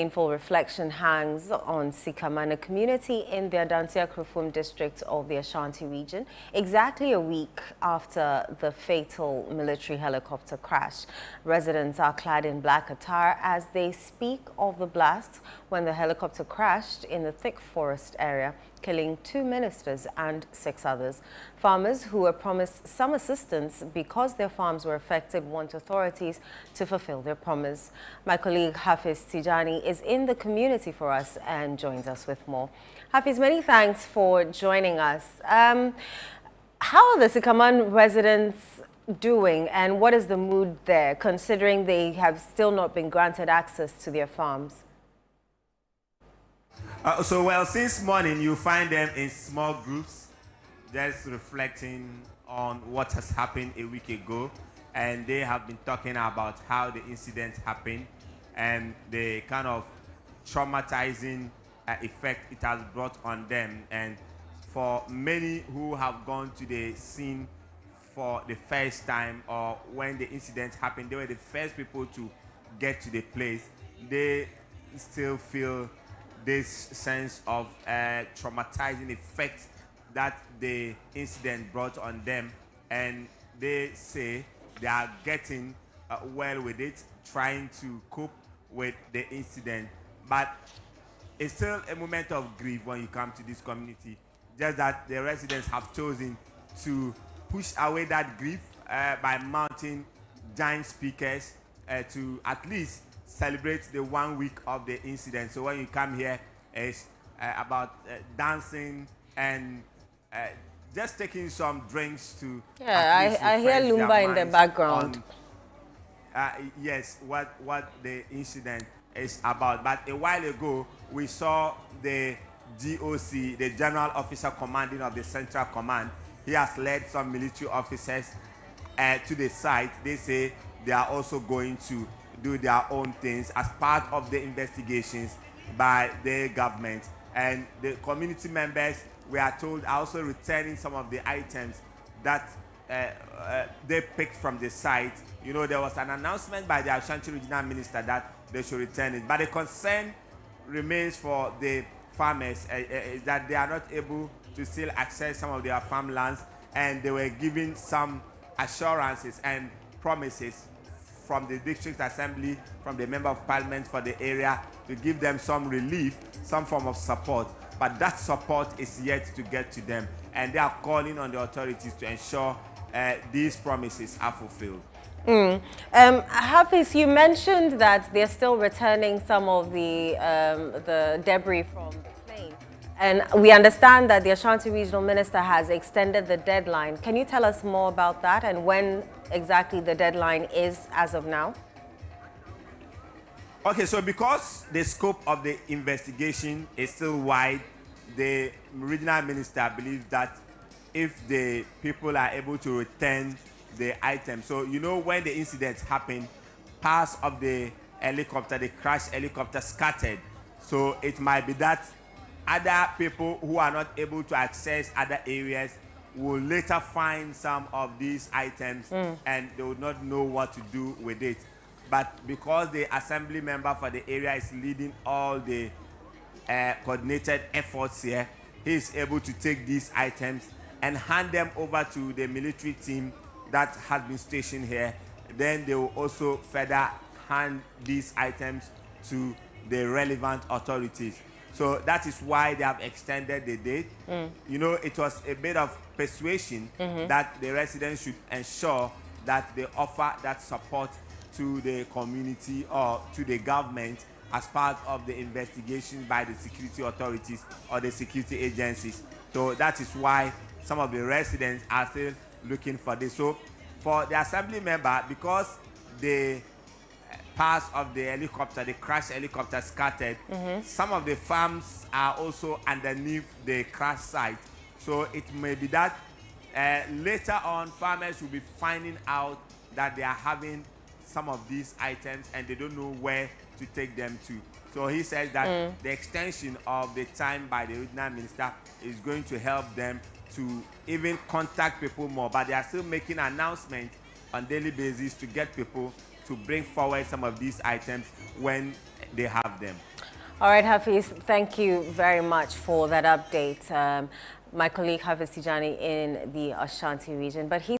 Painful reflection hangs on Sikamana community in the Adansia Krofum district of the Ashanti region, exactly a week after the fatal military helicopter crash. Residents are clad in black attire as they speak of the blast when the helicopter crashed in the thick forest area, killing 2 ministers and 6 others. Farmers who were promised some assistance because their farms were affected want authorities to fulfill their promise. My colleague Hafiz Tijani is in the community for us and joins us with more. Hafiz, many thanks for joining us. How are the Sikaman residents doing and what is the mood there, considering they have still not been granted access to their farms? Well, since morning, you find them in small groups, just reflecting on what has happened a week ago. And they have been talking about how the incident happened and the kind of traumatizing effect it has brought on them. And for many who have gone to the scene for the first time or when the incident happened, they were the first people to get to the place. They still feel this sense of traumatizing effect that the incident brought on them, and they say they are getting well with it, trying to cope with the incident. But it's still a moment of grief when you come to this community, just that the residents have chosen to push away that grief by mounting giant speakers to at least celebrate the 1 week of the incident. So when you come here, it's about dancing and just taking some drinks to. Yeah, I hear Lumba in the background. Yes, what the incident is about. But a while ago, we saw the GOC, the General Officer Commanding of the Central Command. He has led some military officers to the site. They say they are also going to do their own things as part of the investigations by the government. And the community members, we are told, are also returning some of the items that they picked from the site. You know, there was an announcement by the Ashanti Regional Minister that they should return it. But the concern remains for the farmers is that they are not able to still access some of their farmlands, and they were given some assurances and promises from the district assembly, from the member of parliament for the area, to give them some relief, some form of support. But that support is yet to get to them, and they are calling on the authorities to ensure these promises are fulfilled. Hafiz, you mentioned that they're still returning some of the debris from the plane. And we understand that the Ashanti Regional Minister has extended the deadline. Can you tell us more about that and when exactly the deadline is as of now? Okay, so because the scope of the investigation is still wide, the regional minister believes that if the people are able to return the items, so you know when the incident happened, parts of the helicopter, the crashed helicopter, scattered. So it might be that other people who are not able to access other areas will later find some of these items and they would not know what to do with it. But because the assembly member for the area is leading all the coordinated efforts here, he is able to take these items and hand them over to the military team that has been stationed here. Then they will also further hand these items to the relevant authorities. So that is why they have extended the date. You know, it was a bit of persuasion that the residents should ensure that they offer that support to the community or to the government as part of the investigation by the security authorities or the security agencies. So that is why some of the residents are still looking for this. So for the assembly member, because the parts of the helicopter, the crashed helicopter, scattered, some of the farms are also underneath the crash site. So it may be that later on farmers will be finding out that they are having some of these items and they don't know where to take them to. So he says that the extension of the time by the regional minister is going to help them to even contact people more, but they are still making announcements on a daily basis to get people to bring forward some of these items when they have them. All right, Hafiz, thank you very much for that update. My colleague Hafiz Tijani in the Ashanti region, but he